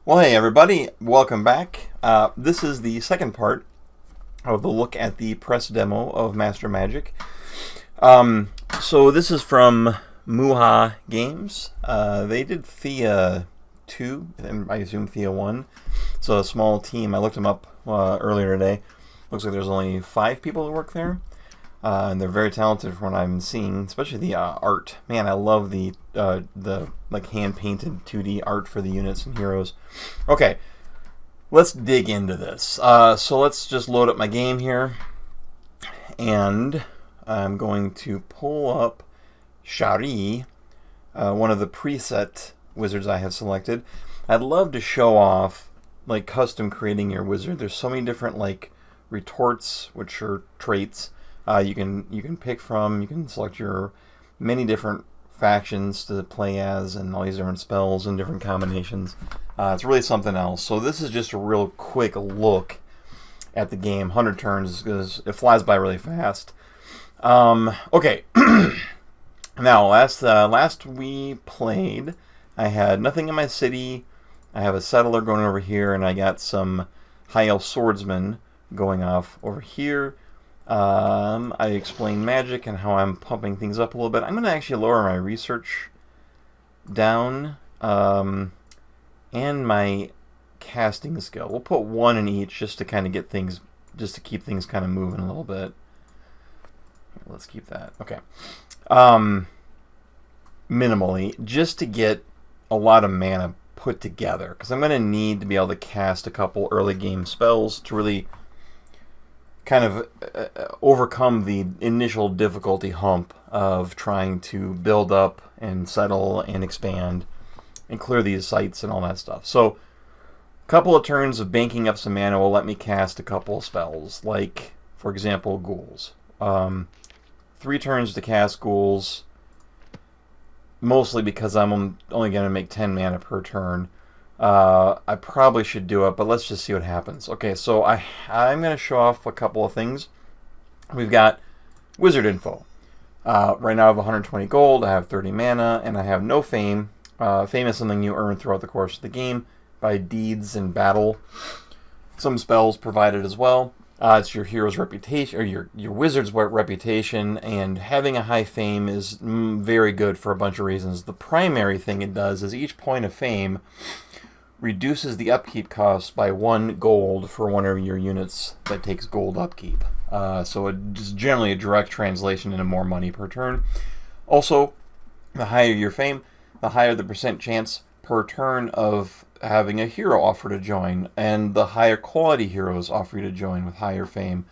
Well, hey everybody, welcome back. This is the second part of the look at the press demo of Master Magic. So this is from Muha Games. They did Thea 2, and I assume Thea 1. So a small team. I looked them up earlier today. Looks like there's only 5 people who work there. And they're very talented from what I'm seeing, especially the art. Man, I love the like hand-painted 2D art for the units and heroes. Okay, let's dig into this. So let's just load up my game here, and I'm going to pull up Shari, one of the preset wizards I have selected. I'd love to show off like custom creating your wizard. There's so many different like retorts, which are traits. You can pick from. You can select your many different factions to play as, and all these different spells and different combinations. It's really something else. So this is just a real quick look at the game. 100 turns because it flies by really fast. Okay. Now, last we played, I had nothing in my city. I have a settler going over here, and I got some High Elf swordsmen going off over here. I explained magic and how I'm pumping things up a little bit. I'm going to actually lower my research down and my casting skill. We'll put 1 in each just to kind of get things, just to keep things kind of moving a little bit. Let's keep that. Okay. Minimally, just to get a lot of mana put together, because I'm going to need to be able to cast a couple early game spells to really kind of overcome the initial difficulty hump of trying to build up and settle and expand and clear these sites and all that stuff. So a couple of turns of banking up some mana will let me cast a couple of spells, like, for example, ghouls. 3 turns to cast ghouls, mostly because I'm only going to make 10 mana per turn. I probably should do it, but let's just see what happens. Okay, so I'm going to show off a couple of things. We've got wizard info. Right now I have 120 gold, I have 30 mana, and I have no fame. Fame is something you earn throughout the course of the game by deeds and battle. Some spells provided as well. It's your hero's reputation, or your wizard's reputation, and having a high fame is very good for a bunch of reasons. The primary thing it does is each point of fame reduces the upkeep cost by 1 gold for one of your units that takes gold upkeep. So it's generally a direct translation into more money per turn. Also, the higher your fame, the higher the percent chance per turn of having a hero offer to join, and the higher quality heroes offer you to join with higher fame.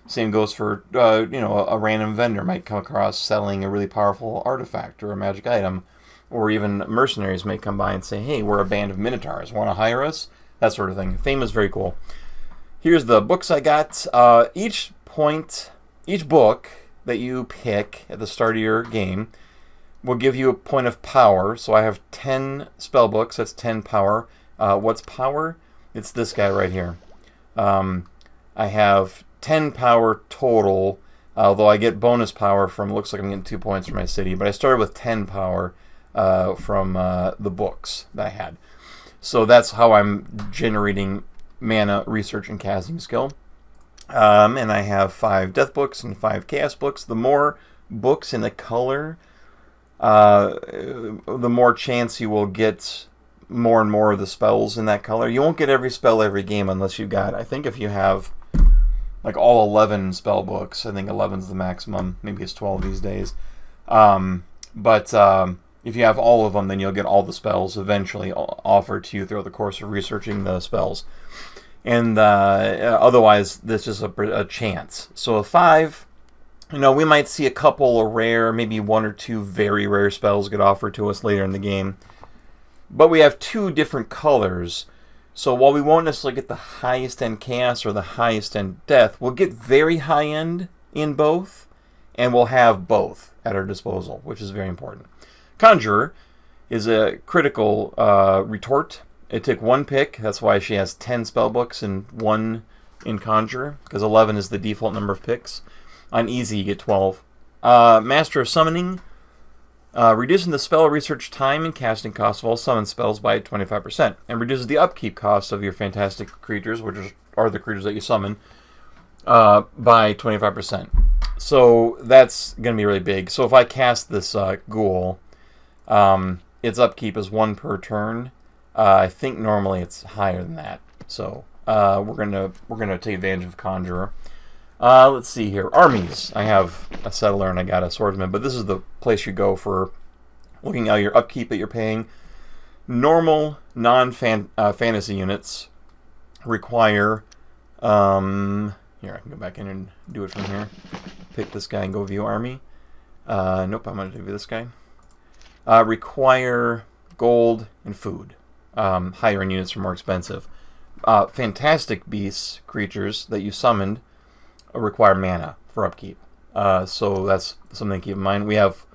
Same goes for, a random vendor might come across selling a really powerful artifact or a magic item. Or even mercenaries may come by and say, hey, we're a band of minotaurs, want to hire us? That sort of thing. Fame is very cool. Here's the books I got. Each book that you pick at the start of your game will give you a point of power. So I have 10 spell books. That's 10 power. What's power? It's this guy right here. I have 10 power total, although I get bonus power from, looks like I'm getting 2 points from my city, but I started with 10 power from the books that I had. So that's how I'm generating mana, research, and casting skill. And I have 5 death books and 5 chaos books. The more books in the color, the more chance you will get more and more of the spells in that color. You won't get every spell every game unless you got, I think if you have like all 11 spell books, I think 11 is the maximum. Maybe it's 12 these days. If you have all of them, then you'll get all the spells eventually offered to you throughout the course of researching the spells. And otherwise, this is a chance. So a 5, we might see a couple of rare, maybe 1 or 2 very rare spells get offered to us later in the game. But we have 2 different colors. So while we won't necessarily get the highest end chaos or the highest end death, we'll get very high end in both. And we'll have both at our disposal, which is very important. Conjurer is a critical retort. It took 1 pick. That's why she has 10 spell books and 1 in Conjurer, because 11 is the default number of picks. On easy, you get 12. Master of Summoning Reducing the spell research time and casting cost of all summon spells by 25%, and reduces the upkeep costs of your fantastic creatures, which are the creatures that you summon, by 25%. So that's going to be really big. So if I cast this ghoul, its upkeep is 1 per turn. I think normally it's higher than that. So we're gonna take advantage of Conjurer. Let's see here. Armies. I have a Settler and I got a Swordsman, but this is the place you go for looking at your upkeep that you're paying. Normal non-fantasy units require... here, I can go back in and do it from here. Pick this guy and go view army. Nope, I'm going to view this guy. Require gold and food. Higher end units are more expensive. Fantastic beasts, creatures that you summoned, require mana for upkeep. So that's something to keep in mind. We have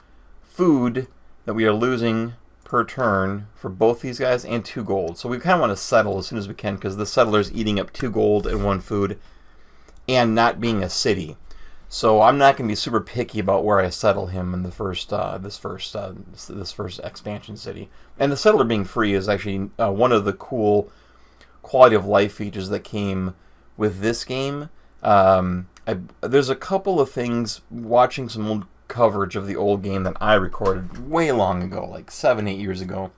food that we are losing per turn for both these guys and 2 gold. So we kind of want to settle as soon as we can because the Settler's eating up 2 gold and 1 food and not being a city. So I'm not going to be super picky about where I settle him in the first this first expansion city. And the Settler being free is actually one of the cool quality of life features that came with this game. There's a couple of things watching some old coverage of the old game that I recorded way long ago, like 7-8 years ago.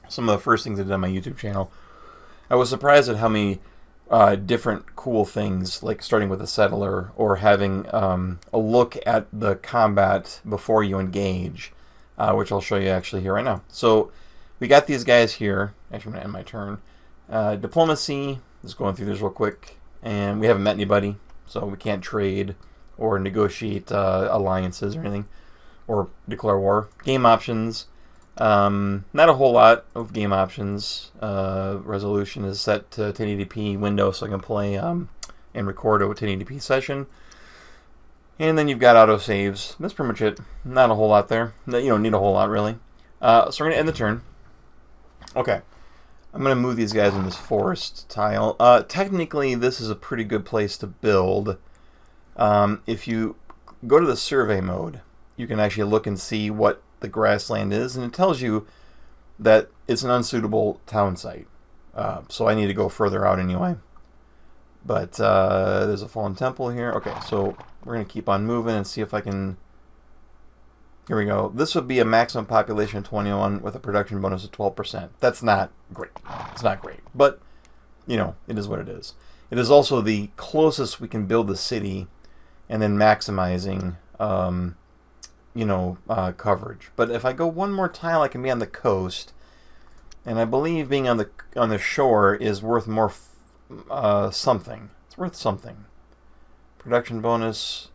Some of the first things I did on my YouTube channel. I was surprised at how many different cool things, like starting with a Settler or having a look at the combat before you engage, which I'll show you actually here right now. So we got these guys here. Actually, I'm going to end my turn. Diplomacy, just going through this real quick. And we haven't met anybody, so we can't trade or negotiate alliances or anything, or declare war. Game options, not a whole lot of game options. Resolution is set to 1080p window, so I can play and record a 1080p session. And then you've got autosaves. That's pretty much it. Not a whole lot there. You don't need a whole lot, really. So we're going to end the turn. Okay. I'm going to move these guys in this forest tile. Technically, this is a pretty good place to build. If you go to the survey mode, you can actually look and see what the grassland is, and it tells you that it's an unsuitable town site. So I need to go further out anyway. But there's a fallen temple here. Okay, so we're going to keep on moving and see if I can... Here we go. This would be a maximum population of 21 with a production bonus of 12%. That's not great. It's not great. But, you know, it is what it is. It is also the closest we can build the city and then maximizing, coverage. But if I go one more tile, I can be on the coast. And I believe being on the shore is worth more something. It's worth something. Production bonus...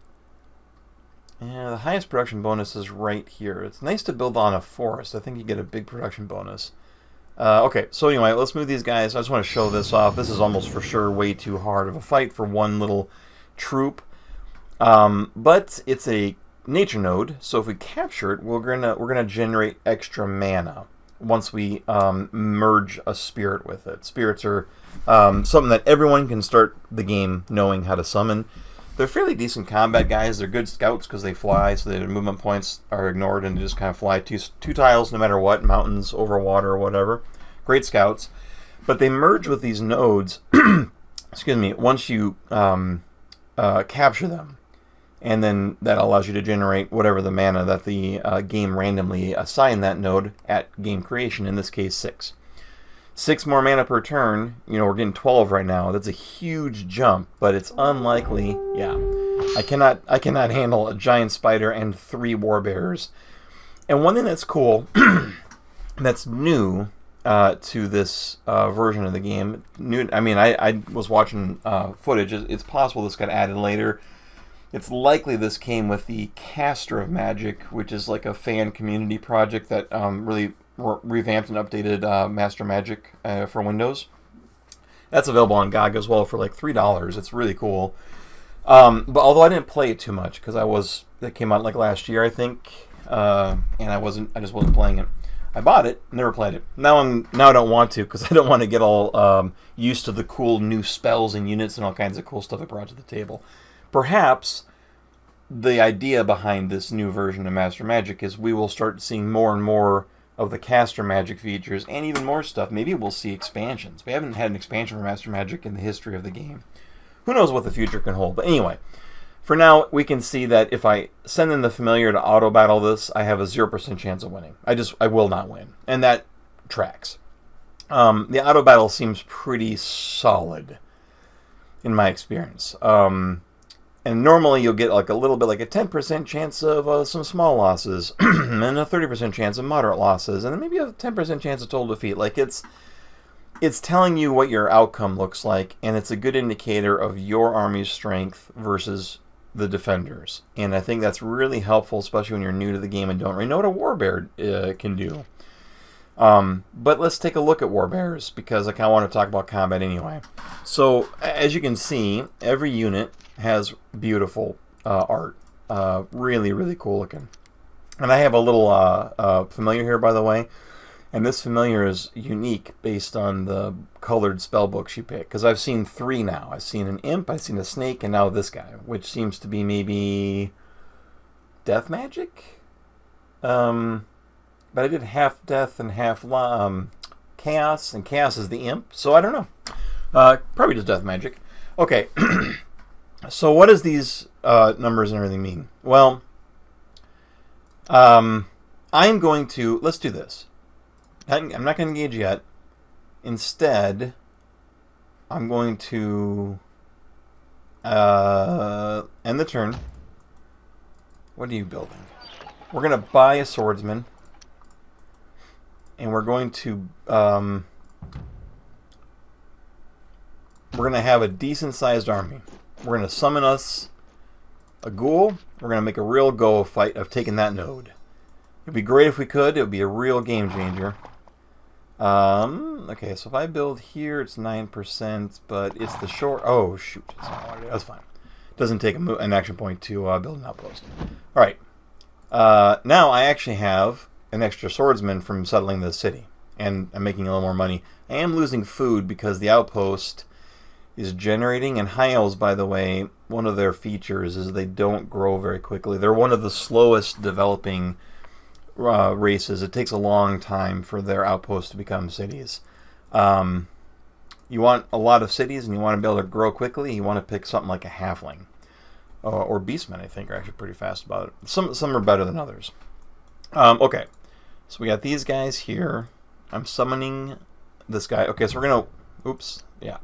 Yeah, the highest production bonus is right here. It's nice to build on a forest. I think you get a big production bonus. Okay, so anyway, let's move these guys. I just want to show this off. This is almost for sure way too hard of a fight for one little troop. But it's a nature node, so if we capture it, we're gonna generate extra mana once we merge a spirit with it. Spirits are something that everyone can start the game knowing how to summon. They're fairly decent combat guys. They're good scouts because they fly, so their movement points are ignored and they just kind of fly two tiles no matter what, mountains, over water, or whatever. Great scouts. But they merge with these nodes, excuse me, once you capture them. And then that allows you to generate whatever the mana that the game randomly assigned that node at game creation, in this case 6. 6 more mana per turn. You know, we're getting 12 right now. That's a huge jump, but it's unlikely. Yeah, I cannot handle a giant spider and 3 warbearers. And one thing that's cool, that's new to this version of the game. I was watching footage. It's possible this got added later. It's likely this came with the Caster of Magic, which is like a fan community project that really revamped and updated Master Magic for Windows. That's available on GOG as well for like $3. It's really cool. But although I didn't play it too much because that came out like last year, I think, and I just wasn't playing it. I bought it, never played it. Now I don't want to because I don't want to get all used to the cool new spells and units and all kinds of cool stuff I brought to the table. Perhaps the idea behind this new version of Master Magic is we will start seeing more and more of the caster magic features and even more stuff. Maybe we'll see expansions. We haven't had an expansion for Master Magic in the history of the game. Who knows what the future can hold. But anyway, for now, we can see that if I send in the familiar to auto-battle this, I have a 0% chance of winning. I will not win. And that tracks. The auto-battle seems pretty solid in my experience. And normally you'll get like a little bit like a 10% chance of some small losses and a 30% chance of moderate losses and then maybe a 10% chance of total defeat. Like it's telling you what your outcome looks like, and it's a good indicator of your army's strength versus the defenders. And I think that's really helpful, especially when you're new to the game and don't really know what a warbear can do. But let's take a look at warbears because I kind of want to talk about combat anyway. So as you can see, every unit has beautiful art. Really, really cool looking. And I have a little familiar here, by the way. And this familiar is unique based on the colored spell books you pick. Because I've seen 3 now. I've seen an imp, I've seen a snake, and now this guy. Which seems to be maybe death magic? But I did half death and half chaos. And chaos is the imp. So I don't know. Probably just death magic. Okay. So what does these numbers and everything mean? Well, I'm going to... Let's do this. I'm not going to engage yet. Instead, I'm going to end the turn. What are you building? We're going to buy a swordsman. And we're going to... we're going to have a decent-sized army. We're going to summon us a ghoul. We're going to make a real go fight of taking that node. It'd be great if we could. It would be a real game changer. Okay, so if I build here, it's 9%, but it's the short... Oh, shoot. That's fine. Doesn't take an action point to build an outpost. All right. Now I actually have an extra swordsman from settling the city, and I'm making a little more money. I am losing food because the outpost is generating, and High Elves, by the way, one of their features is they don't grow very quickly. They're one of the slowest developing races. It takes a long time for their outposts to become cities. You want a lot of cities and you want to be able to grow quickly, you want to pick something like a halfling. Or beastmen, I think, are actually pretty fast about it. Some are better than others. Okay, so we got these guys here. I'm summoning this guy. Okay, so we're going to... Oops, yeah.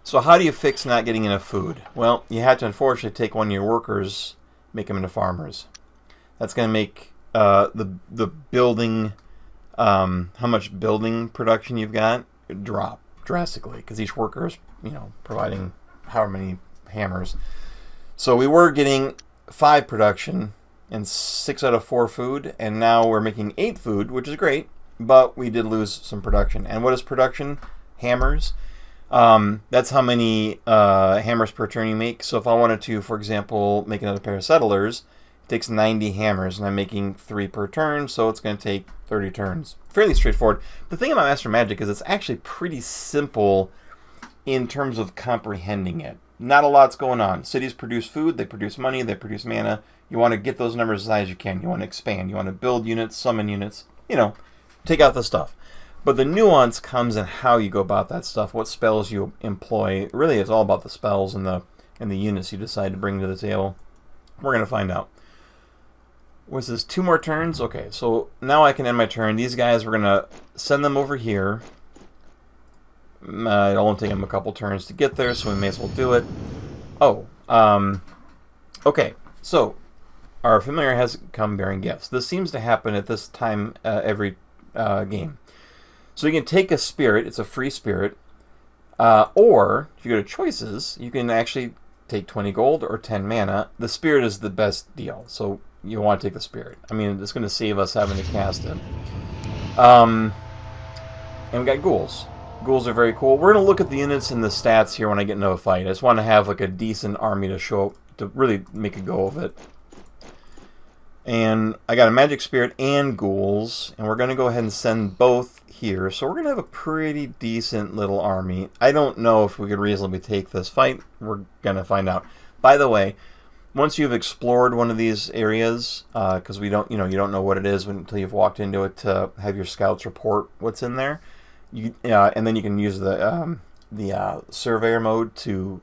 So how do you fix not getting enough food? Well, you have to unfortunately take one of your workers, make them into farmers. That's going to make the building, how much building production you've got, drop drastically because each worker is, providing however many hammers. So we were getting 5 production and 6 out of 4 food, and now we're making 8 food, which is great, but we did lose some production. And what is production? Hammers. That's how many hammers per turn you make. So if I wanted to, for example, make another pair of settlers, it takes 90 hammers, and I'm making 3 per turn, so it's going to take 30 turns. Fairly straightforward. The thing about Master Magic is it's actually pretty simple in terms of comprehending it. Not a lot's going on. Cities produce food, they produce money, they produce mana. You want to get those numbers as high as you can. You want to expand. You want to build units, summon units, take out the stuff. But the nuance comes in how you go about that stuff, what spells you employ. Really, it's all about the spells and the units you decide to bring to the table. We're going to find out. Was this 2 more turns? Okay, so now I can end my turn. These guys, we're going to send them over here. It'll only take them a couple turns to get there, so we may as well do it. Oh, okay, so our familiar has come bearing gifts. This seems to happen at this time every game. So you can take a spirit, it's a free spirit, or if you go to choices, you can actually take 20 gold or 10 mana. The spirit is the best deal, so you want to take the spirit. I mean, it's going to save us having to cast it. And we got ghouls. Ghouls are very cool. We're going to look at the units and the stats here when I get into a fight. I just want to have like a decent army to show up, to really make a go of it. And I got a magic spirit and ghouls, and we're going to go ahead and send both here. So we're going to have a pretty decent little army. I don't know if we could reasonably take this fight. We're going to find out. By the way, once you've explored one of these areas, because you don't know what it is until you've walked into it to have your scouts report what's in there. And then you can use the surveyor mode to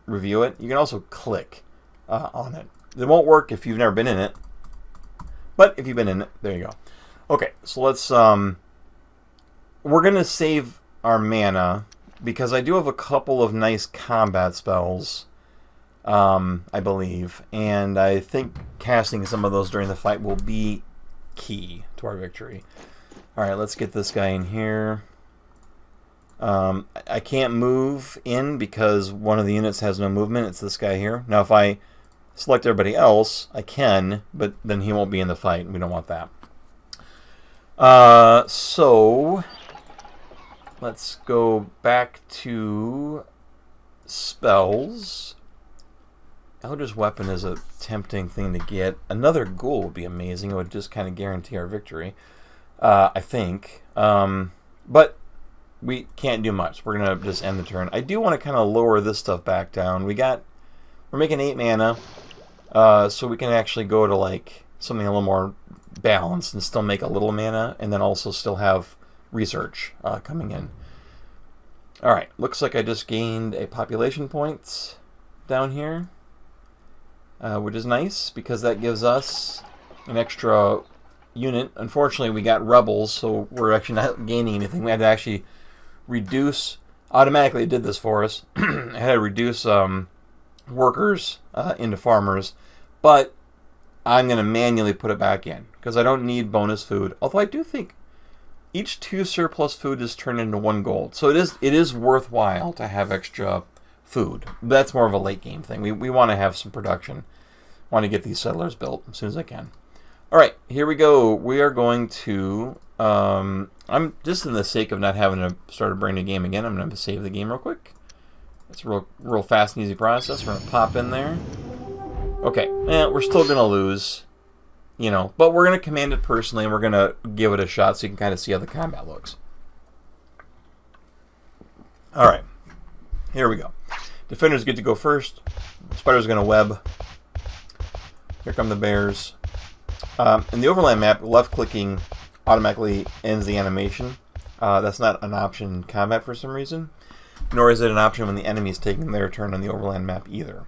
review it. You can also click on it. It won't work if you've never been in it, but if you've been in it, there you go. Okay, so let's. We're gonna save our mana because I do have a couple of nice combat spells. I believe, and I think casting some of those during the fight will be key to our victory. All right, let's get this guy in here. I can't move in because one of the units has no movement. It's this guy here. Now, if I select everybody else, I can, but then he won't be in the fight. We don't want that. So let's go back to spells. Eldritch Weapon is a tempting thing to get. Another ghoul would be amazing. It would just kind of guarantee our victory, I think. But we can't do much. We're going to just end the turn. I do want to kind of lower this stuff back down. We're making 8 mana, so we can actually go to like something a little more balanced and still make a little mana, and then also still have research coming in. All right, looks like I just gained a population points down here. Which is nice because that gives us an extra unit. Unfortunately, we got rebels, so we're actually not gaining anything. We had to actually reduce. Automatically, it did this for us. I had to reduce workers into farmers, but I'm going to manually put it back in because I don't need bonus food. Although I do think each 2 surplus food is turned into 1 gold, so it is worthwhile to have extra food. That's more of a late game thing. We want to have some production. Want to get these settlers built as soon as I can. All right, here we go. We are going to. I'm just in the sake of not having to start a brand new game again. I'm going to save the game real quick. It's a real fast and easy process. We're going to pop in there. Okay, we're still going to lose, but we're going to command it personally, and we're going to give it a shot so you can kind of see how the combat looks. All right, here we go. Defender's good to go first. Spider's going to web. Here come the bears. In the overland map, left-clicking automatically ends the animation. That's not an option in combat for some reason, nor is it an option when the enemy is taking their turn on the overland map either.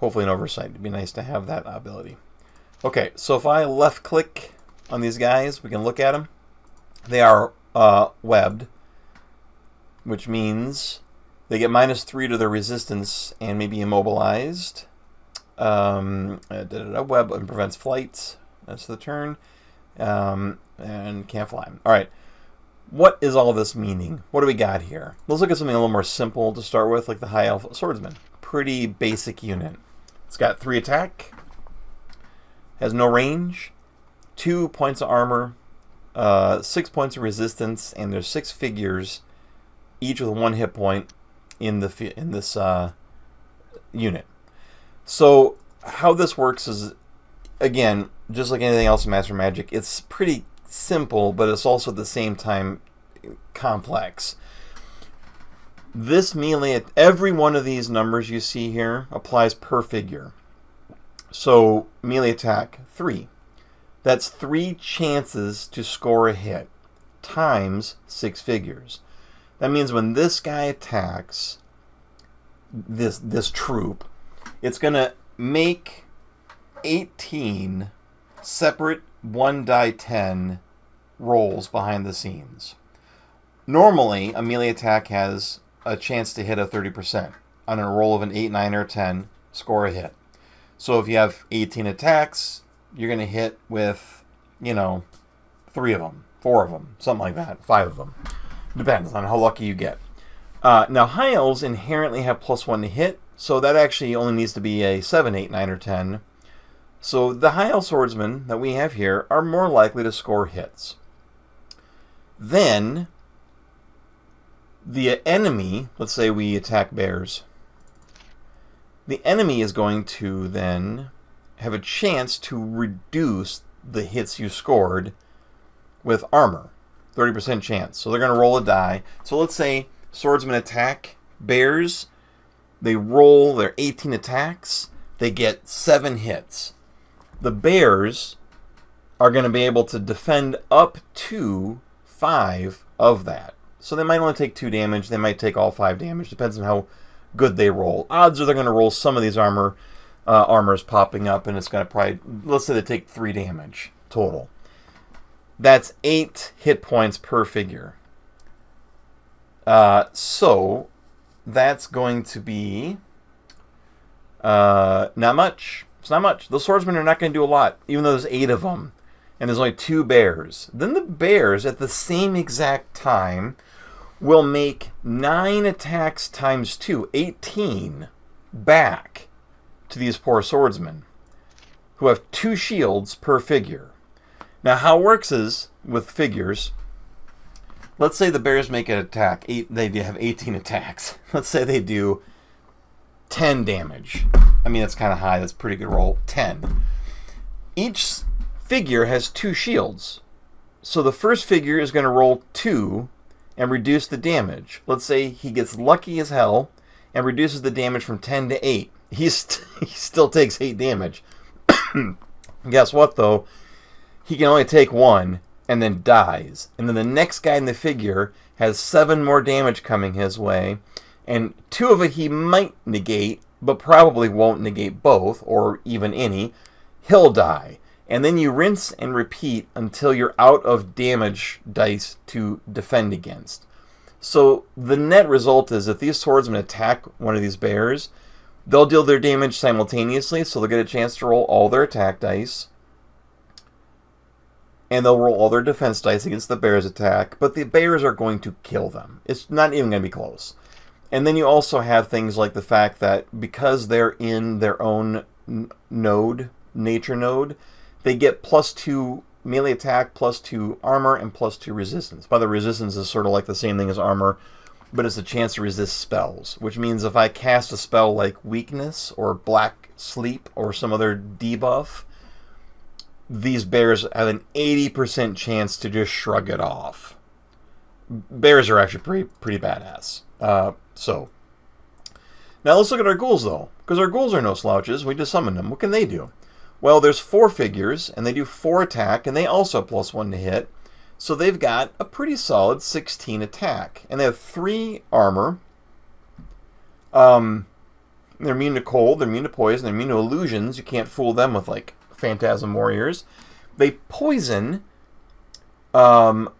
Hopefully an oversight. It'd be nice to have that ability. Okay, so if I left-click on these guys, we can look at them. They are webbed, which means they get -3 to their resistance and may be immobilized. Web and prevents flight. That's the turn. And can't fly. All right. What is all this meaning? What do we got here? Let's look at something a little more simple to start with, like the High Elf Swordsman. Pretty basic unit. It's got 3 attack. Has no range. 2 points of armor. 6 points of resistance. And there's 6 figures, each with 1 hit point in this unit. So how this works is, again, just like anything else in Master Magic, it's pretty simple, but it's also at the same time complex. This melee, every one of these numbers you see here applies per figure. So melee attack 3. That's 3 chances to score a hit times 6 figures. That means when this guy attacks this troop, it's going to make 18 separate 1d10 rolls behind the scenes. Normally, a melee attack has a chance to hit a 30%. On a roll of an 8, 9, or 10, score a hit. So if you have 18 attacks, you're going to hit with, 3 of them, 4 of them, something like that, 5 of them. Depends on how lucky you get. Now, High Elves inherently have +1 to hit, so that actually only needs to be a 7, 8, 9, or 10. So the High Elf Swordsmen that we have here are more likely to score hits. Then, the enemy, let's say we attack bears, the enemy is going to then have a chance to reduce the hits you scored with armor. 30% chance. So they're going to roll a die. So let's say swordsmen attack bears. They roll their 18 attacks. they get 7 hits. The bears are going to be able to defend up to 5 of that. So they might only take 2 damage. They might take all 5 damage. Depends on how good they roll. Odds are they're going to roll some of these armors popping up, and it's going to probably, let's say they take 3 damage total. That's 8 hit points per figure. So that's going to be not much. It's not much. The swordsmen are not going to do a lot, even though there's 8 of them, and there's only 2 bears. Then the bears, at the same exact time, will make 9 attacks times 2, 18, back to these poor swordsmen, who have 2 shields per figure. Now, how it works is, with figures, let's say the bears make an attack. They have 18 attacks. Let's say they do 10 damage. I mean, that's kind of high. That's a pretty good roll. 10. Each figure has 2 shields. So the first figure is going to roll 2 and reduce the damage. Let's say he gets lucky as hell and reduces the damage from 10 to 8. He still takes 8 damage. Guess what, though? He can only take 1 and then dies. And then the next guy in the figure has 7 more damage coming his way. And 2 of it he might negate, but probably won't negate both, or even any. He'll die. And then you rinse and repeat until you're out of damage dice to defend against. So the net result is if these swordsmen attack one of these bears, they'll deal their damage simultaneously, so they'll get a chance to roll all their attack dice. And they'll roll all their defense dice against the bear's attack, but the bears are going to kill them. It's not even going to be close. And then you also have things like the fact that because they're in their own node, nature node, they get +2 melee attack, +2 armor, and +2 resistance. By the resistance is sort of like the same thing as armor, but it's a chance to resist spells, which means if I cast a spell like weakness or black sleep or some other debuff, these bears have an 80% chance to just shrug it off. Bears are actually pretty badass. So, now let's look at our ghouls, though, because our ghouls are no slouches. We just summoned them. What can they do? Well, there's 4 figures, and they do 4 attack, and they also have +1 to hit. So they've got a pretty solid 16 attack. And they have 3 armor. They're immune to cold, they're immune to poison, they're immune to illusions. You can't fool them with, like, Phantasm Warriors. They poison,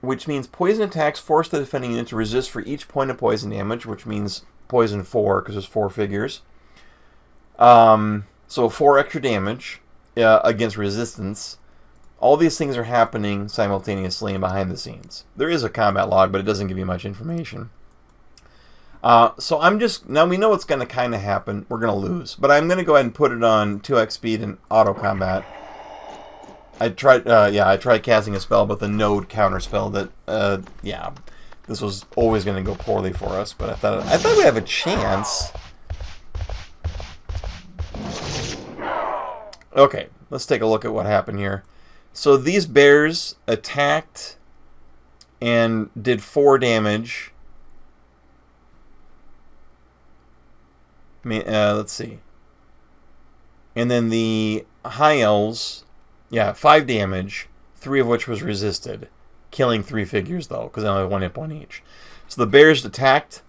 which means poison attacks force the defending unit to resist for each point of poison damage, which means poison 4, because there's 4 figures. So 4 extra damage against resistance. All these things are happening simultaneously and behind the scenes. There is a combat log, but it doesn't give you much information. So now we know what's going to kind of happen. We're going to lose. But I'm going to go ahead and put it on 2x speed and auto combat. I tried casting a spell, but the node counter spell that, this was always going to go poorly for us. But I thought we'd have a chance. Okay, let's take a look at what happened here. So these bears attacked and did 4 damage. Let's see. And then the High Elves, 5 damage, 3 of which was resisted. Killing 3 figures, though, because they only have 1 hit point each. So the bears attacked,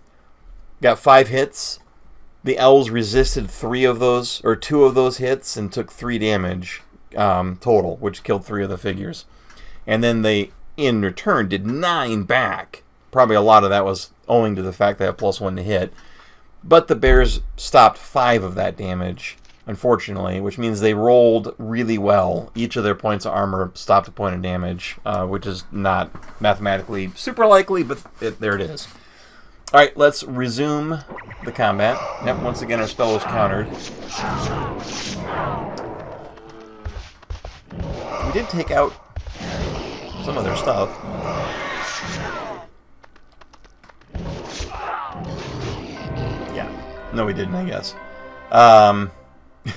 got 5 hits. The elves resisted 3 of those, or 2 of those hits, and took 3 damage total, which killed 3 of the figures. And then they, in return, did 9 back. Probably a lot of that was owing to the fact they have +1 to hit. But the bears stopped 5 of that damage, unfortunately, which means they rolled really well. Each of their points of armor stopped a point of damage, which is not mathematically super likely, but there it is. Alright, let's resume the combat. Yep, once again our spell was countered. We did take out some of their stuff. Yeah. No, we didn't, I guess.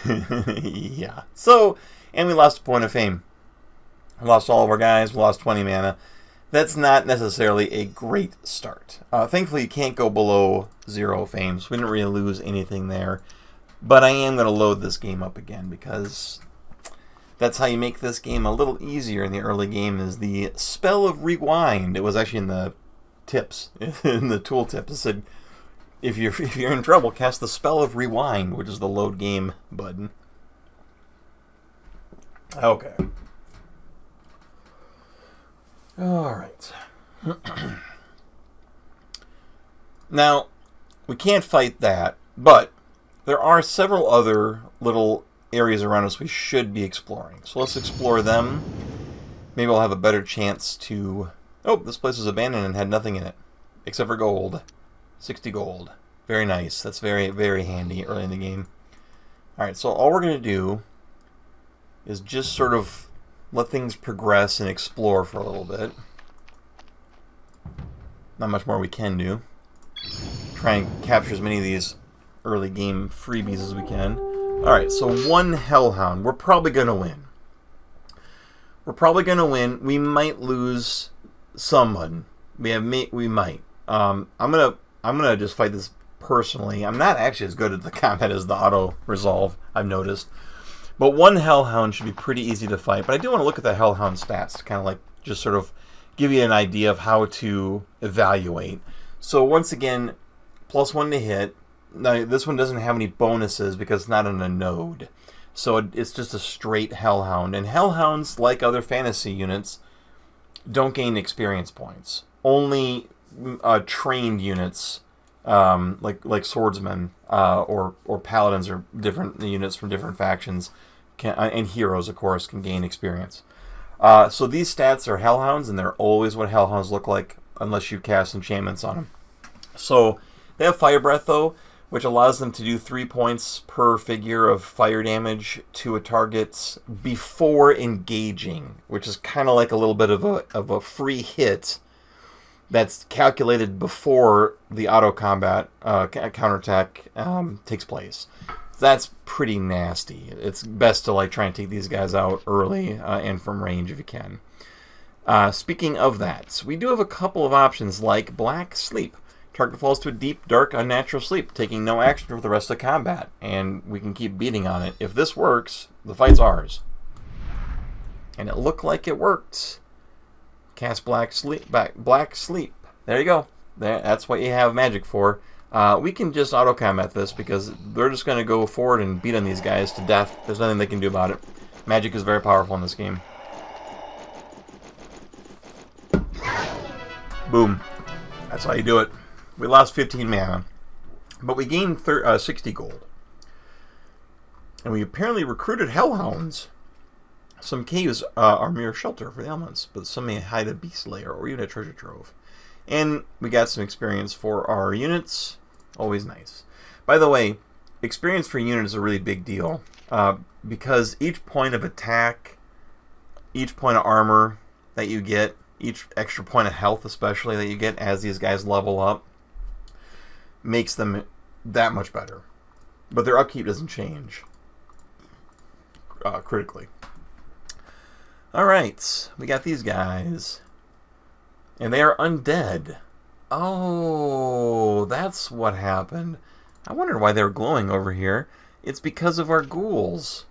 Yeah. So, and we lost a point of fame. We lost all of our guys. We lost 20 mana. That's not necessarily a great start. Thankfully, you can't go below 0 fames. We didn't really lose anything there. But I am going to load this game up again because that's how you make this game a little easier in the early game, is the spell of rewind. It was actually in the tips, in the tooltip. It said, if you're in trouble, cast the spell of rewind, which is the load game button. Okay. All right. Now, we can't fight that, but there are several other little areas around us we should be exploring. So let's explore them. Maybe we'll have a better chance to... Oh, this place is abandoned and had nothing in it, except for gold. 60 gold. Very nice. That's very, very handy early in the game. Alright, so all we're going to do is just sort of let things progress and explore for a little bit. Not much more we can do. Try and capture as many of these early game freebies as we can. Alright, so one Hellhound. We're probably going to win. We're probably going to win. We might lose someone. We might. I'm gonna just fight this personally. I'm not actually as good at the combat as the auto resolve, I've noticed. But one Hellhound should be pretty easy to fight. But I do want to look at the Hellhound stats to kind of like just sort of give you an idea of how to evaluate. So once again, +1 to hit. Now this one doesn't have any bonuses because it's not on a node. So it's just a straight Hellhound. And Hellhounds, like other fantasy units, don't gain experience points. Only trained units, like swordsmen or paladins or different units from different factions, and heroes, of course, can gain experience. So these stats are Hellhounds, and they're always what Hellhounds look like, unless you cast enchantments on them. So they have Fire Breath, though, which allows them to do 3 points per figure of fire damage to a target before engaging, which is kind of like a little bit of a free hit that's calculated before the auto combat counterattack takes place. So that's pretty nasty. It's best to like try and take these guys out early and from range if you can. Speaking of that, we do have a couple of options like Black Sleep. Target falls to a deep, dark, unnatural sleep, taking no action for the rest of combat, and we can keep beating on it. If this works, the fight's ours. And it looked like it worked. Cast Black Sleep. Black Sleep. There you go. That's what you have magic for. We can just auto-combat this because they're just going to go forward and beat on these guys to death. There's nothing they can do about it. Magic is very powerful in this game. Boom. That's how you do it. We lost 15 mana, but we gained 60 gold. And we apparently recruited Hellhounds. Some caves are mere shelter for the elements, but some may hide a beast lair or even a treasure trove. And we got some experience for our units. Always nice. By the way, experience for units is a really big deal because each point of attack, each point of armor that you get, each extra point of health especially that you get as these guys level up, makes them that much better. But their upkeep doesn't change critically. Alright, we got these guys. And they are undead. Oh, that's what happened. I wondered why they were glowing over here. It's because of our ghouls.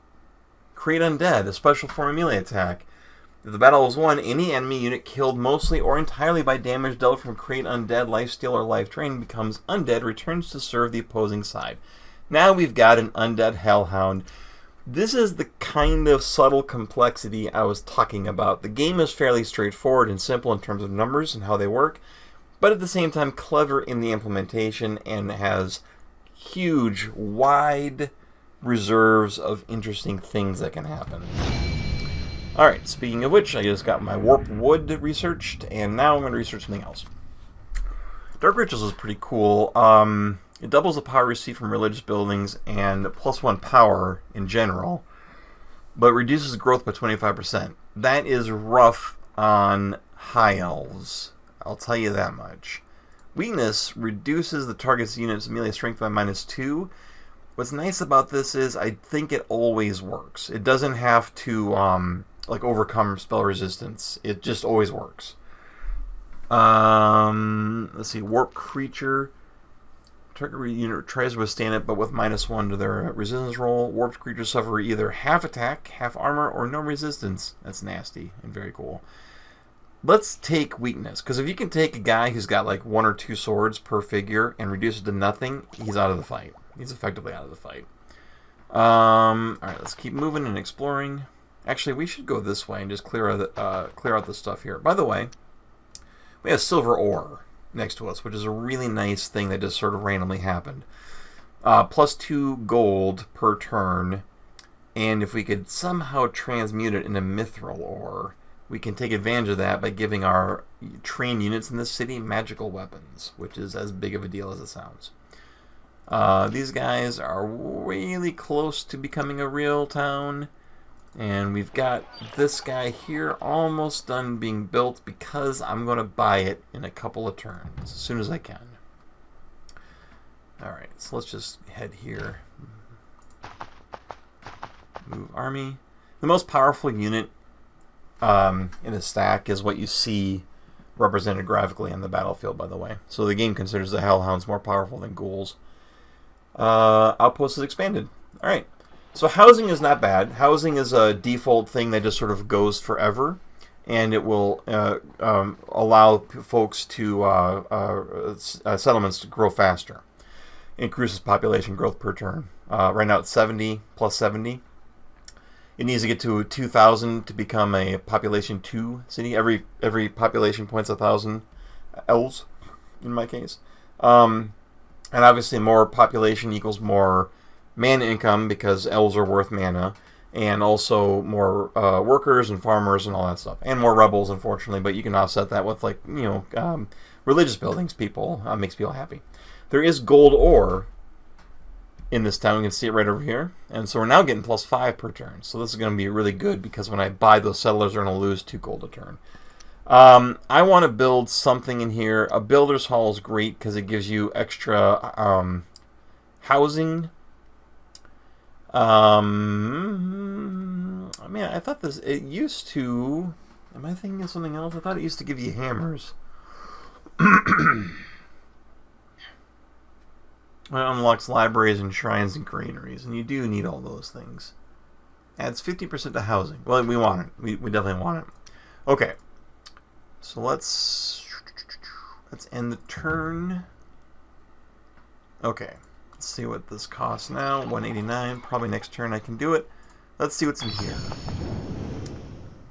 Create undead, a special form of melee attack. If the battle was won, any enemy unit killed mostly or entirely by damage dealt from Create Undead, Lifesteal, or Life Drain becomes undead, returns to serve the opposing side. Now we've got an undead Hellhound. This is the kind of subtle complexity I was talking about. The game is fairly straightforward and simple in terms of numbers and how they work, but at the same time clever in the implementation and has huge, wide reserves of interesting things that can happen. Alright, speaking of which, I just got my Warp Wood researched, and now I'm going to research something else. Dark Rituals is pretty cool. It doubles the power received from religious buildings and +1 power in general, but reduces growth by 25%. That is rough on High Elves, I'll tell you that much. Weakness reduces the target's unit's melee strength by -2. What's nice about this is I think it always works. It doesn't have to like overcome spell resistance. It just always works. Let's see, Warp Creature. Target unit tries to withstand it, but with -1 to their resistance roll. Warped creatures suffer either half attack, half armor, or no resistance. That's nasty and very cool. Let's take weakness, because if you can take a guy who's got like 1 or 2 swords per figure and reduce it to nothing, he's out of the fight. He's effectively out of the fight. Alright, let's keep moving and exploring. Actually, we should go this way and just clear out the stuff here. By the way, we have silver ore next to us, which is a really nice thing that just sort of randomly happened. +2 gold per turn, and if we could somehow transmute it into mithril ore, we can take advantage of that by giving our trained units in this city magical weapons, which is as big of a deal as it sounds. These guys are really close to becoming a real town. And we've got this guy here almost done being built because I'm going to buy it in a couple of turns as soon as I can. Alright, so let's just head here. Move army. The most powerful unit in a stack is what you see represented graphically on the battlefield, by the way. So the game considers the Hellhounds more powerful than ghouls. Outpost is expanded. Alright. So housing is not bad. Housing is a default thing that just sort of goes forever, and it will allow folks to settlements to grow faster. Increases population growth per turn. Right now it's 70 plus 70. It needs to get to 2,000 to become a population 2 city. Every population point's 1,000 elves, in my case. And obviously more population equals more mana income, because elves are worth mana, and also more workers and farmers and all that stuff, and more rebels, unfortunately, but you can offset that with, like, religious buildings. Makes people happy. There is gold ore in this town. You can see it right over here, and so we're now getting +5 per turn, so this is going to be really good, because when I buy those settlers, they're going to lose 2 gold a turn. I want to build something in here. A builder's hall is great because it gives you extra housing. I mean, I thought it used to... Am I thinking of something else? I thought it used to give you hammers. It unlocks libraries and shrines and granaries, and you do need all those things. Adds 50% to housing. Well, we want it. We definitely want it. Okay. So let's end the turn. Okay. Let's see what this costs now. 189. Probably next turn I can do it. Let's see what's in here.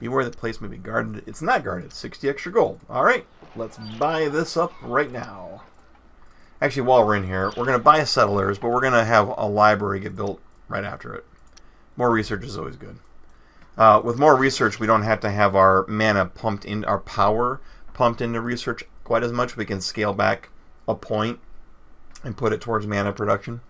Beware the place may be guarded. It's not guarded. 60 extra gold. Alright. Let's buy this up right now. Actually, while we're in here, we're going to buy settlers, but we're going to have a library get built right after it. More research is always good. With more research, we don't have to have our mana pumped in, our power pumped into research quite as much. We can scale back a point and put it towards mana production.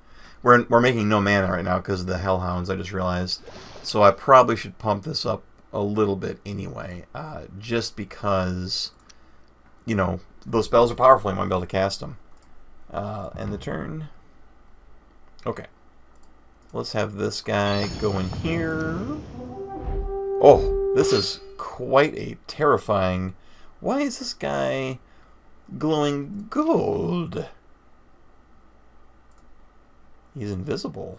We're making no mana right now because of the Hellhounds, I just realized. So I probably should pump this up a little bit anyway, just because, those spells are powerful. You might be able to cast them. End the turn. Okay. Let's have this guy go in here. Oh, this is quite a terrifying... Why is this guy glowing gold? He's invisible.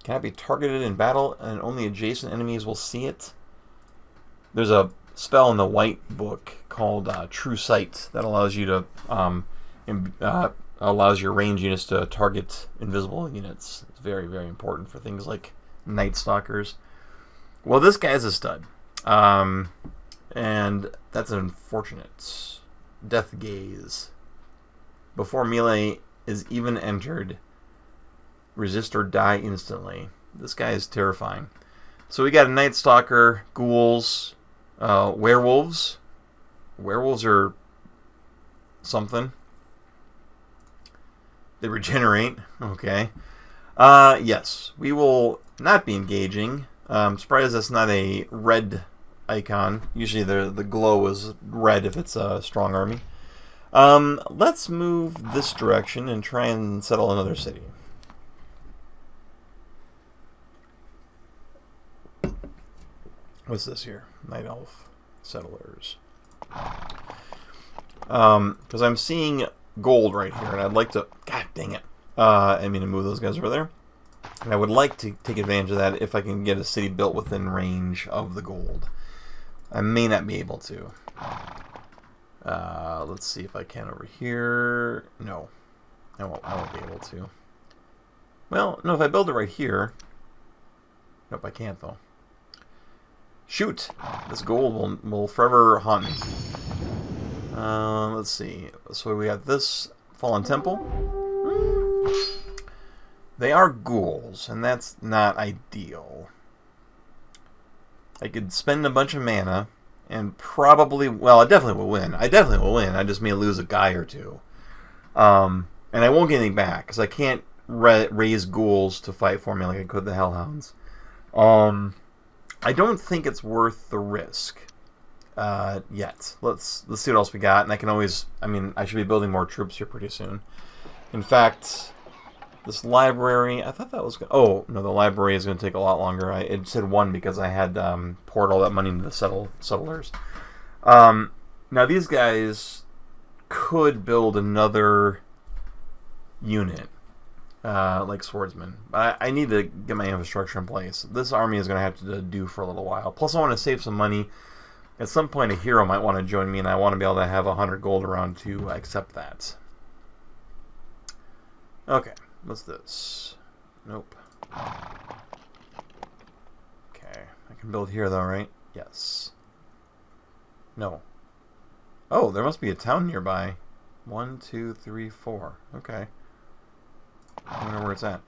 Cannot be targeted in battle, and only adjacent enemies will see it. There's a spell in the White Book called True Sight that allows you to allows your range units to target invisible units. It's very, very important for things like Night Stalkers. Well, this guy's a stud, and that's unfortunate. Death Gaze. Before melee is even entered, resist or die instantly. This guy is terrifying. So we got a Night Stalker, ghouls, werewolves. Werewolves are something. They regenerate. Okay. Yes, we will not be engaging. Surprised that's not a red icon. Usually the glow is red if it's a strong army. Let's move this direction and try and settle another city. What's this here? Night Elf settlers. Because I'm seeing gold right here, and I'd like to... God dang it. I mean to move those guys over there. And I would like to take advantage of that if I can get a city built within range of the gold. I may not be able to. Let's see if I can over here. No. I won't be able to. Well, no, if I build it right here... Nope, I can't, though. Shoot! This gold will forever haunt me. Let's see. So we got this Fallen Temple. They are ghouls, and that's not ideal. I could spend a bunch of mana, and probably... Well, I definitely will win. I just may lose a guy or two. And I won't get anything back, because I can't raise ghouls to fight for me like I could the Hellhounds. I don't think it's worth the risk yet. Let's see what else we got, and I can always... I mean, I should be building more troops here pretty soon. In fact, this library... I thought that was... Oh, no, the library is going to take a lot longer. It said 1 because I had poured all that money into the settlers. Now, these guys could build another unit. Like swordsmen. I need to get my infrastructure in place. This army is going to have to do for a little while. Plus, I want to save some money. At some point, a hero might want to join me, and I want to be able to have 100 gold around to accept that. Okay, what's this? Nope. Okay, I can build here, though, right? Yes. No. Oh, there must be a town nearby. 1, 2, 3, 4. Okay. I wonder where it's at.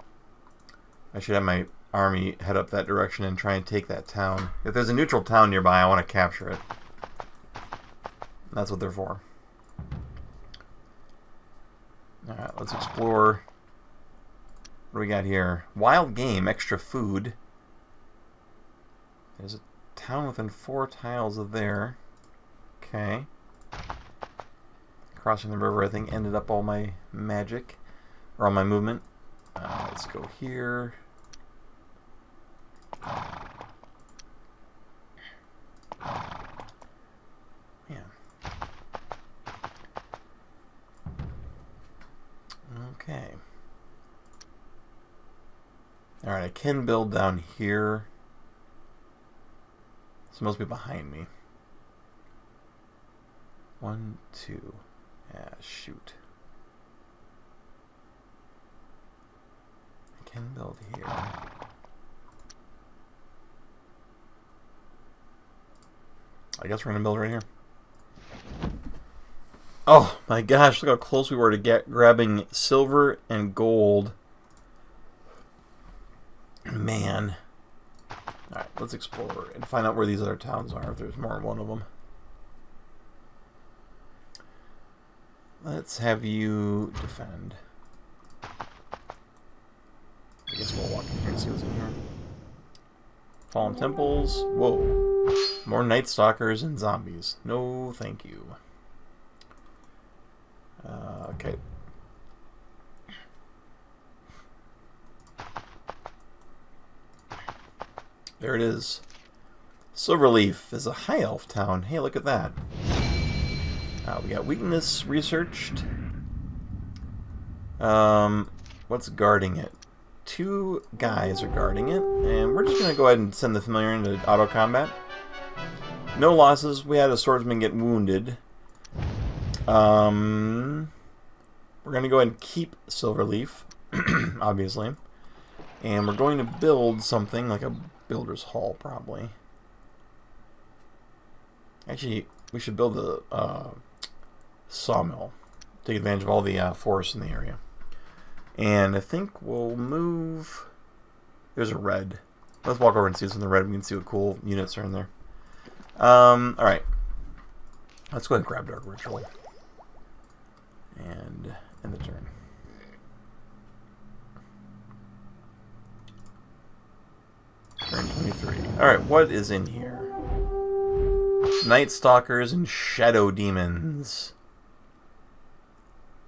I should have my army head up that direction and try and take that town. If there's a neutral town nearby, I want to capture it. That's what they're for. Alright, let's explore. What do we got here? Wild game, extra food. There's a town within 4 tiles of there. Okay. Crossing the river, I think, ended up all my magic. Or all my movement. Let's go here. Man. Okay. Alright, I can build down here. It's supposed to be behind me. 1, 2. Yeah, shoot. Can build here. I guess we're gonna build right here. Oh my gosh, look how close we were to grabbing silver and gold. Man. Alright, let's explore and find out where these other towns are, if there's more than one of them. Let's have you defend. I guess we'll walk in here and see what's in here. Fallen temples. Whoa. More night stalkers and zombies. No, thank you. Okay. There it is. Silverleaf is a high elf town. Hey, look at that. We got weakness researched. What's guarding it? 2 guys are guarding it, and we're just going to go ahead and send the familiar into auto combat. No losses. We had a swordsman get wounded. We're going to go ahead and keep Silverleaf, obviously. And we're going to build something like a builder's hall, probably. Actually, we should build a sawmill. Take advantage of all the forests in the area. And I think we'll move... There's a red. Let's walk over and see what's in the red. We can see what cool units are in there. Alright. Let's go ahead and grab Dark Ritual. And end the turn. Turn 23. Alright, what is in here? Night Stalkers and Shadow Demons.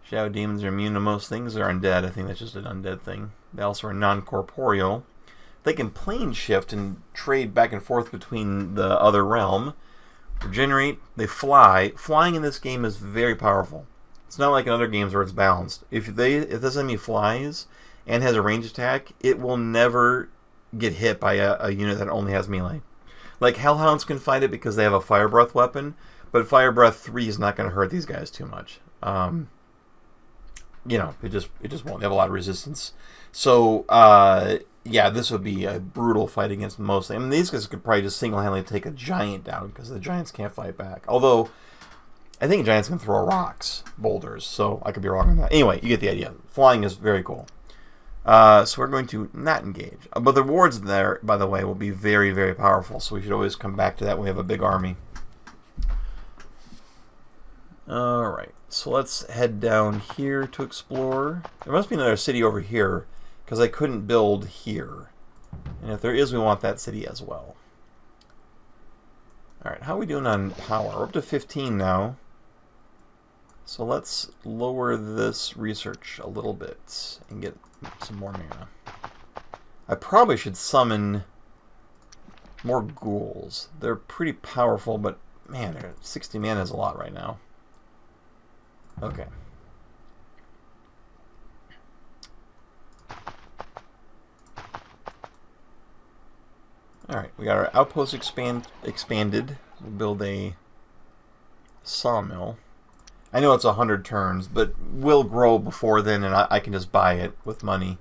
Shadow Demons are immune to most things. They're undead. I think that's just an undead thing. They also are non-corporeal. They can plane shift and trade back and forth between the other realm. Regenerate. They fly. Flying in this game is very powerful. It's not like in other games where it's balanced. If this enemy flies and has a range attack, it will never get hit by a unit that only has melee. Like, Hellhounds can fight it because they have a Fire Breath weapon, but Fire Breath 3 is not going to hurt these guys too much. You know, it just won't. They have a lot of resistance. So, yeah, this would be a brutal fight against most. I mean, these guys could probably just single-handedly take a giant down because the giants can't fight back. Although, I think giants can throw rocks, boulders, so I could be wrong on that. Anyway, you get the idea. Flying is very cool. So we're going to not engage. But the rewards there, by the way, will be very, very powerful, so we should always come back to that when we have a big army. Alright, so let's head down here to explore. There must be another city over here, because I couldn't build here. And if there is, we want that city as well. Alright, how are we doing on power? We're up to 15 now. So let's lower this research a little bit and get some more mana. I probably should summon more ghouls. They're pretty powerful, but man, 60 mana is a lot right now. Okay. Alright, we got our outpost expanded. We'll build a sawmill. I know it's 100 turns, but will grow before then, and I can just buy it with money.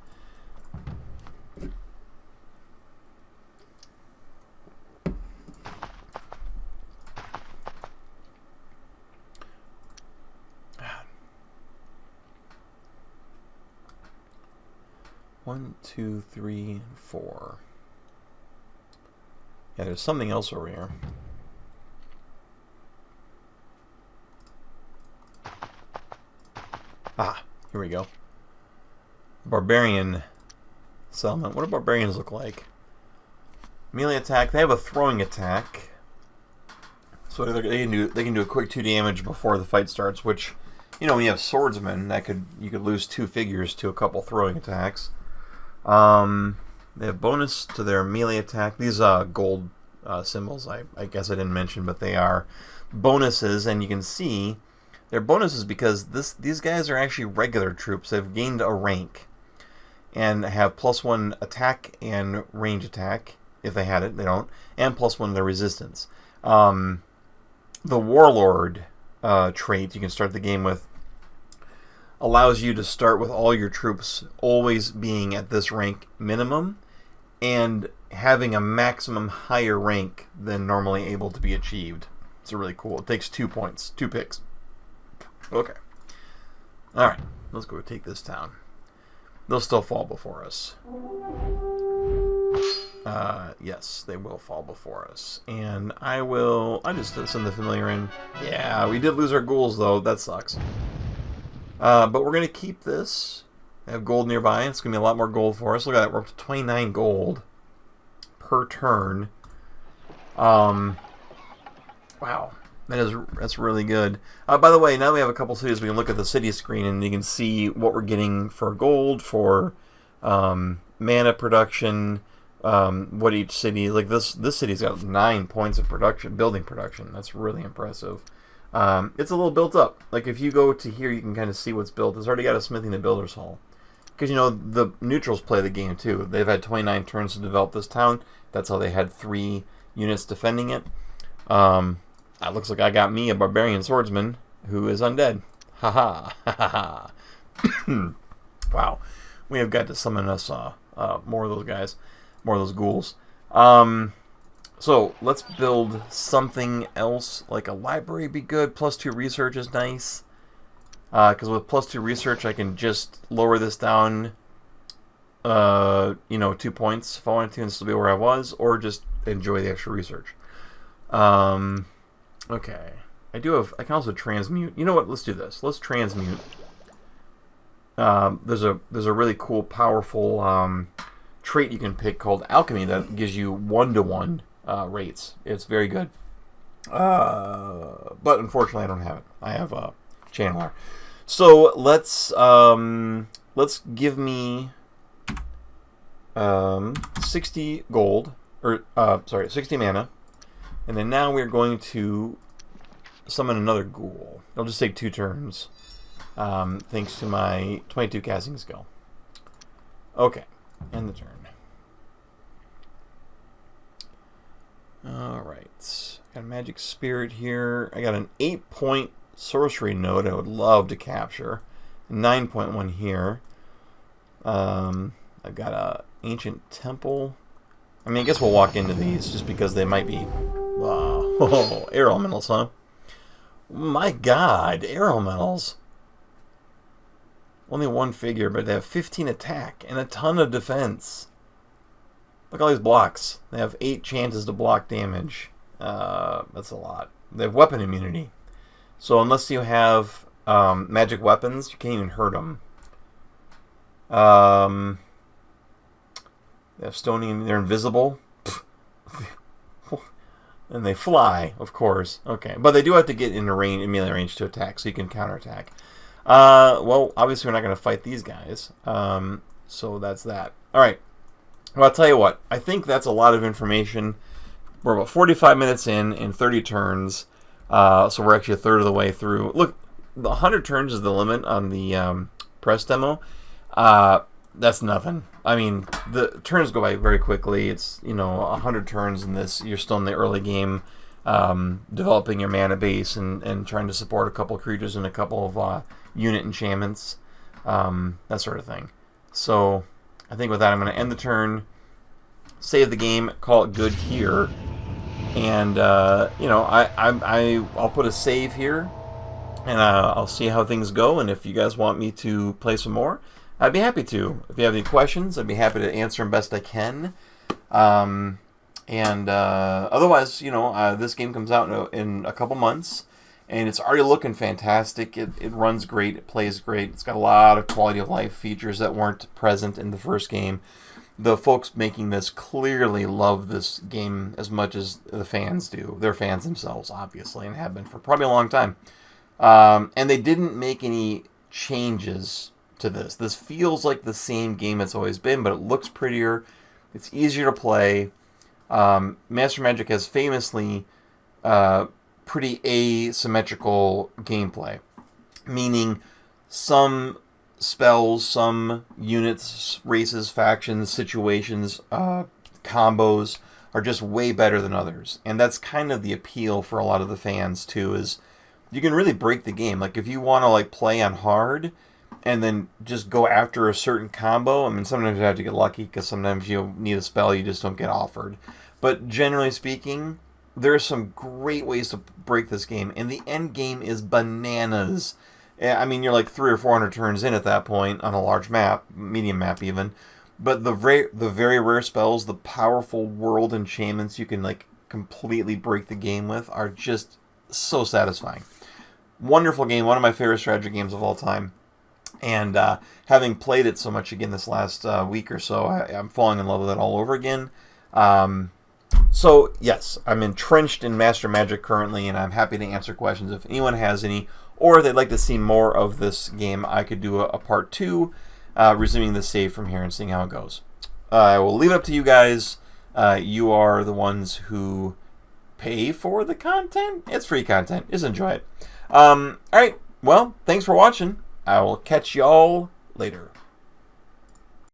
One, two, three, 4. Yeah, there's something else over here. Ah, here we go. Barbarian settlement. What do barbarians look like? Melee attack. They have a throwing attack, so they can do a quick 2 damage before the fight starts. Which, you know, when you have swordsmen, you could lose 2 figures to a couple throwing attacks. They have bonus to their melee attack. These gold symbols, I guess I didn't mention, but they are bonuses, and you can see they're bonuses because these guys are actually regular troops. They've gained a rank and have +1 attack and range attack if they had it. They don't, and +1 their resistance. The warlord trait you can start the game with allows you to start with all your troops always being at this rank minimum and having a maximum higher rank than normally able to be achieved. It's really cool. It takes 2 points, 2 picks. Okay. Alright, let's go take this town. They'll still fall before us. Yes, they will fall before us. And I just send the familiar in. Yeah, we did lose our ghouls though. That sucks. But we're going to keep this. I have gold nearby. It's going to be a lot more gold for us. Look at that. We're up to 29 gold per turn. Wow. That's really good. By the way, now we have a couple cities. We can look at the city screen and you can see what we're getting for gold, for mana production, what each city... Like this city's got 9 points of production, building production. That's really impressive. It's a little built up. Like if you go to here, you can kind of see what's built. It's already got a smithing and builder's hall. Because, you know, the neutrals play the game too. They've had 29 turns to develop this town. That's how they had 3 units defending it. It looks like I got me a barbarian swordsman who is undead. Haha. Ha ha. Wow. We have got to summon us more of those guys. More of those ghouls. So, let's build something else, like a library be good. +2 research is nice. Because with +2 research, I can just lower this down, 2 points if I wanted to and still be where I was, or just enjoy the extra research. Okay. I can also transmute. You know what? Let's do this. Let's transmute. There's a really cool, powerful trait you can pick called alchemy that gives you 1-to-1 rates. It's very good. But unfortunately I don't have it. I have a channeler. So let's give me 60 gold, or 60 mana, and then now we're going to summon another ghoul. It'll just take 2 turns. thanks to my 22 casting skill. Okay, end the turn. Alright, got a magic spirit here. I got an 8-point sorcery node I would love to capture. A 9-point one here. I've got a ancient temple. I mean, I guess we'll walk into these just because they might be... air elementals, huh? My god, air elementals. Only one figure, but they have 15 attack and a ton of defense. Look at all these blocks. They have 8 chances to block damage. That's a lot. They have weapon immunity. So unless you have magic weapons, you can't even hurt them. They have stony. They're invisible. And they fly, of course. Okay, but they do have to get in melee range to attack, so you can counterattack. Well, obviously we're not going to fight these guys. So that's that. All right. Well, I'll tell you what. I think that's a lot of information. We're about 45 minutes in 30 turns. So we're actually a third of the way through. Look, the 100 turns is the limit on the press demo. That's nothing. I mean, the turns go by very quickly. It's, 100 turns in this. You're still in the early game, developing your mana base and trying to support a couple creatures and a couple of unit enchantments, that sort of thing. So I think with that, I'm going to end the turn, save the game, call it good here, and I'll put a save here, and I'll see how things go. And if you guys want me to play some more, I'd be happy to. If you have any questions, I'd be happy to answer them best I can. Otherwise, this game comes out in a couple months, and it's already looking fantastic. It runs great. It plays great. It's got a lot of quality of life features that weren't present in the first game. The folks making this clearly love this game as much as the fans do. They're fans themselves, obviously, and have been for probably a long time. And they didn't make any changes to this. This feels like the same game it's always been, but it looks prettier. It's easier to play. Master Magic has famously pretty asymmetrical gameplay, meaning some spells, some units, races, factions, situations, combos are just way better than others. And that's kind of the appeal for a lot of the fans too, is you can really break the game. Like if you want to play on hard and then just go after a certain combo, I mean, sometimes you have to get lucky because sometimes you need a spell you just don't get offered. But generally speaking, there are some great ways to break this game, and the end game is bananas. I mean, you're like 300 or 400 turns in at that point on a large map, medium map even. But the very rare spells, the powerful world enchantments you can completely break the game with are just so satisfying. Wonderful game, one of my favorite strategy games of all time. And having played it so much again this last week or so, I'm falling in love with it all over again. So, yes, I'm entrenched in Master Magic currently, and I'm happy to answer questions if anyone has any, or if they'd like to see more of this game. I could do a part 2, resuming the save from here and seeing how it goes. I will leave it up to you guys. You are the ones who pay for the content. It's free content. Just enjoy it. Alright, well, thanks for watching. I will catch y'all later.